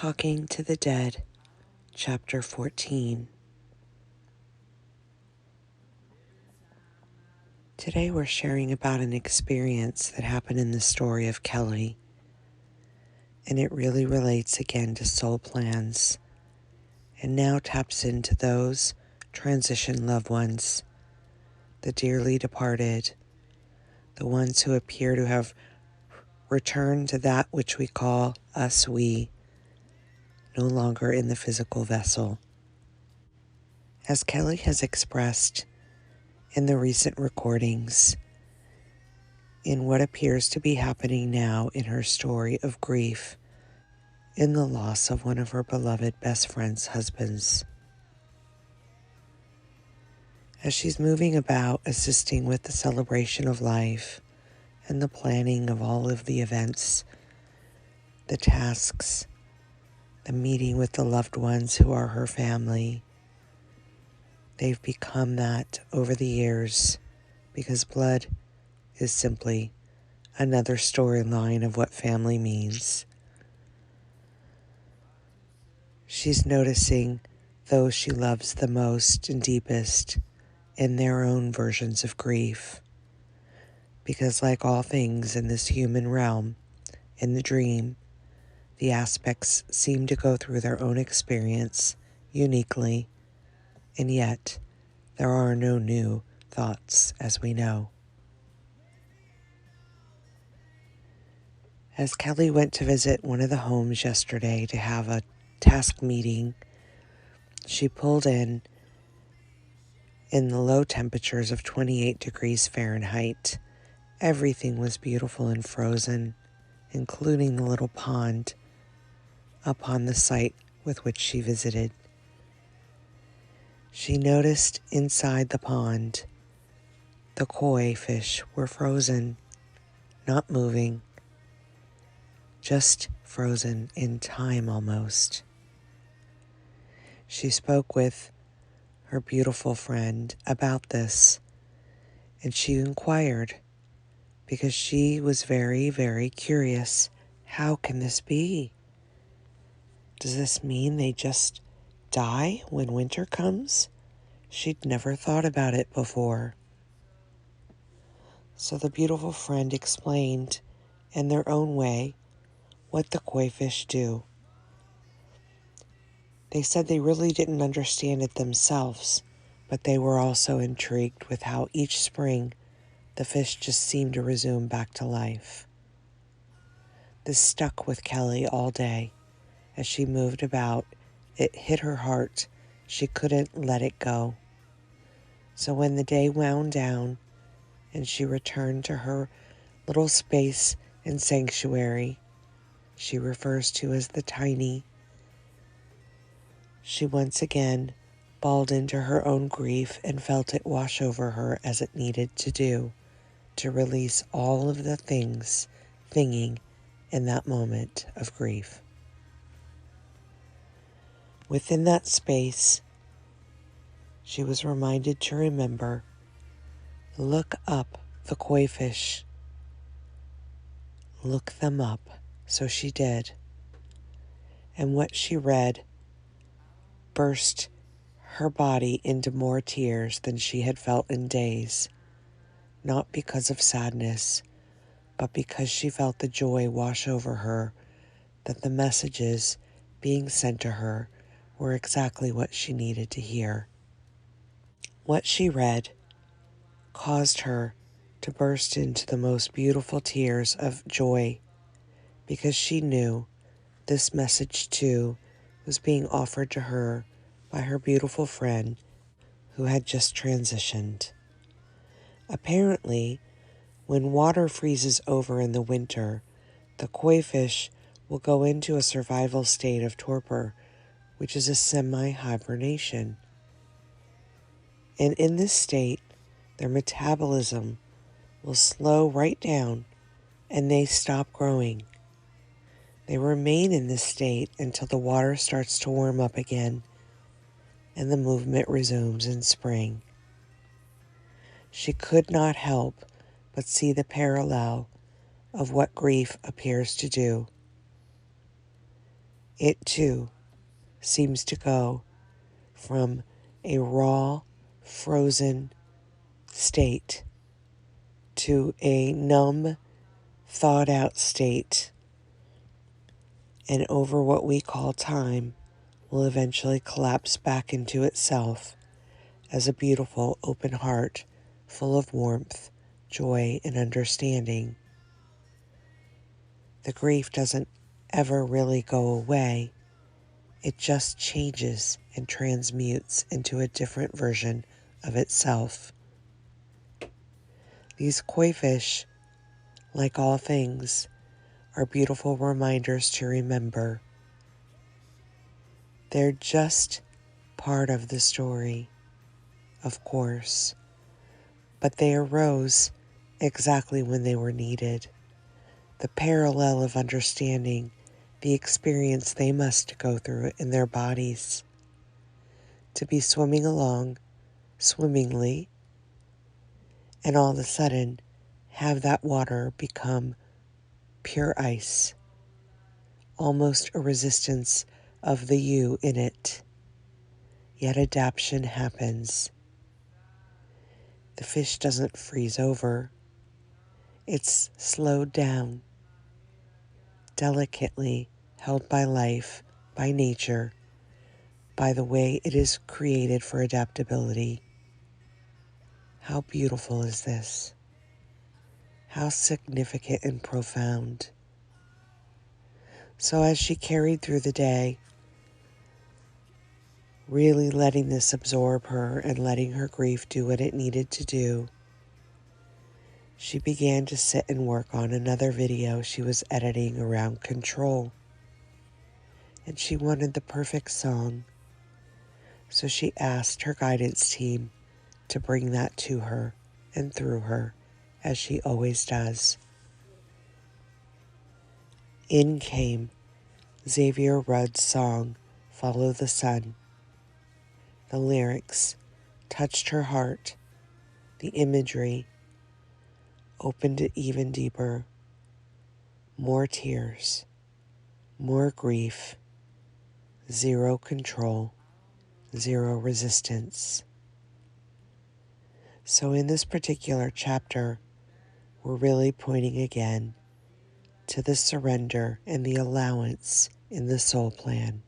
Talking to the Dead, Chapter 14. Today we're sharing about an experience that happened in the story of Kelly, and it really relates again to soul plans, and now taps into those transition loved ones, the dearly departed, the ones who appear to have returned to that which we call us we, no longer in the physical vessel. As Kelly has expressed in the recent recordings, in what appears to be happening now in her story of grief in the loss of one of her beloved best friend's husbands. As she's moving about assisting with the celebration of life and the planning of all of the events, the tasks, the meeting with the loved ones who are her family, they've become that over the years because blood is simply another storyline of what family means. She's noticing those she loves the most and deepest in their own versions of grief. Because like all things in this human realm, in the dream, the aspects seem to go through their own experience uniquely, and yet there are no new thoughts, as we know. As Kelly went to visit one of the homes yesterday to have a task meeting, she pulled in the low temperatures of 28 degrees Fahrenheit. Everything was beautiful and frozen, including the little pond up on the site with which she visited. She noticed inside the pond, the koi fish were frozen, not moving, just frozen in time almost. She spoke with her beautiful friend about this, and she inquired because she was very, very curious. How can this be? Does this mean they just die when winter comes? She'd never thought about it before. So the beautiful friend explained in their own way what the koi fish do. They said they really didn't understand it themselves, but they were also intrigued with how each spring the fish just seemed to resume back to life. This stuck with Kelly all day. As she moved about, it hit her heart. She couldn't let it go. So when the day wound down and she returned to her little space and sanctuary she refers to as the tiny, she once again bawled into her own grief and felt it wash over her as it needed to do, to release all of the thinging in that moment of grief. Within that space, she was reminded to remember, look up the koi fish. Look them up. So she did. And what she read burst her body into more tears than she had felt in days, not because of sadness, but because she felt the joy wash over her that the messages being sent to her were exactly what she needed to hear. What she read caused her to burst into the most beautiful tears of joy, because she knew this message too was being offered to her by her beautiful friend who had just transitioned. Apparently, when water freezes over in the winter, the koi fish will go into a survival state of torpor, which is a semi-hibernation. And in this state, their metabolism will slow right down and they stop growing. They remain in this state until the water starts to warm up again and the movement resumes in spring. She could not help but see the parallel of what grief appears to do. It too seems to go from a raw, frozen state to a numb, thawed out state, and over what we call time will eventually collapse back into itself as a beautiful open heart full of warmth, joy, and understanding. The grief doesn't ever really go away. It just changes and transmutes into a different version of itself. These koi fish, like all things, are beautiful reminders to remember. They're just part of the story, of course, but they arose exactly when they were needed. The parallel of understanding the experience they must go through in their bodies to be swimming along swimmingly and all of a sudden have that water become pure ice, almost a resistance of the you in it. Yet adaptation happens. The fish doesn't freeze over. It's slowed down, delicately held by life, by nature, by the way it is created for adaptability. How beautiful is this? How significant and profound. So as she carried through the day, really letting this absorb her and letting her grief do what it needed to do, she began to sit and work on another video she was editing around control. And she wanted the perfect song, so she asked her guidance team to bring that to her and through her, as she always does. In came Xavier Rudd's song, Follow the Sun. The lyrics touched her heart. The imagery opened it even deeper. More tears, more grief, zero control, zero resistance. So in this particular chapter, we're really pointing again to the surrender and the allowance in the soul plan.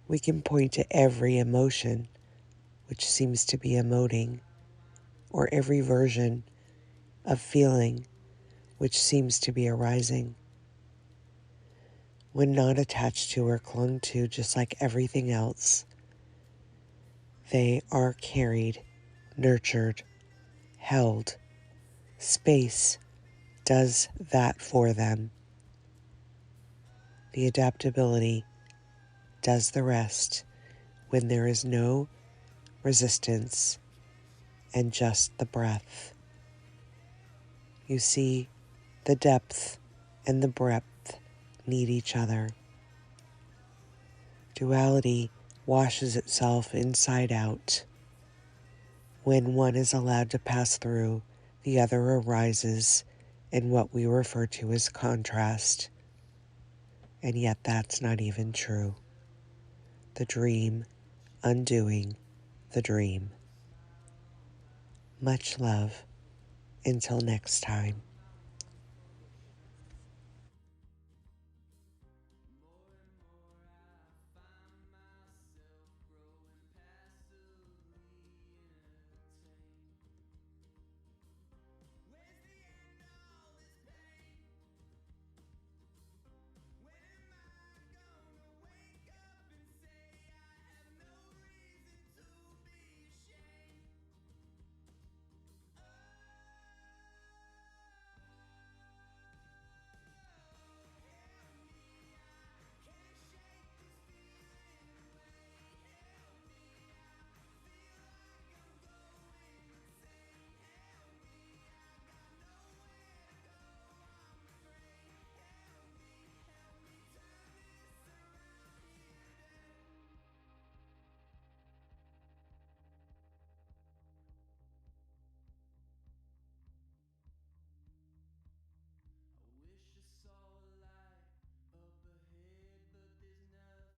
We can point to every emotion which seems to be emoting, or every version of feeling which seems to be arising. When not attached to or clung to, just like everything else, they are carried, nurtured, held. Space does that for them. The adaptability does the rest when there is no resistance and just the breath. You see, the depth and the breadth need each other. Duality washes itself inside out. When one is allowed to pass through, the other arises in what we refer to as contrast. And yet that's not even true. The dream undoing the dream. Much love. Until next time.